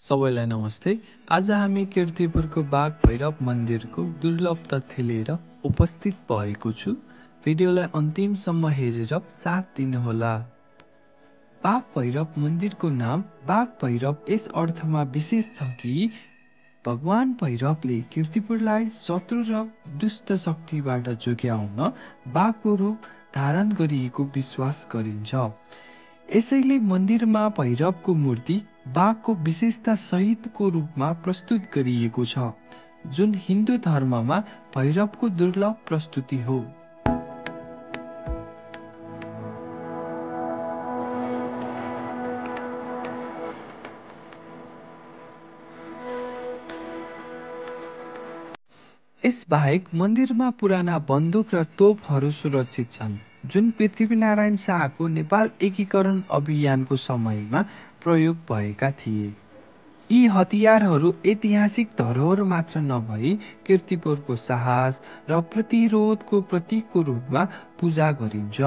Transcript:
सबैलाई नमस्ते। आज हामी कीर्तिपुरको बाघ भैरव मन्दिरको दुर्लभ तथ्य लिएर उपस्थित भएको छु। भिडियोलाई अन्तिमसम्म हेरेर साथ दिनुहोला। बाघ भैरव मन्दिरको नाम बाघ भैरव यस अर्थमा विशेष छ कि भगवान भैरवले कीर्तिपुरलाई शत्रु र दुष्ट शक्तिबाट जोगाउन बाघको रूप धारण गरिएको विश्वास गरिन्छ। यसैले मन्दिरमा भैरवको मूर्ति बाघको विशेषता सहितको रूपमा प्रस्तुत गरिएको छ, जुन हिन्दू धर्ममा भैरवको दुर्लभ प्रस्तुति हो। यसबाहेक मन्दिरमा पुराना बन्दुक र तोपहरू सुरक्षित छन्, जुन पृथ्वीनारायण शाहको नेपाल एकीकरण अभियानको समयमा प्रयोग भएका थिए। यी हतियारहरू ऐतिहासिक धरोहर मात्र नभई कीर्तिपुरको साहस र प्रतिरोधको प्रतीकको रूपमा पूजा गरिन्छ।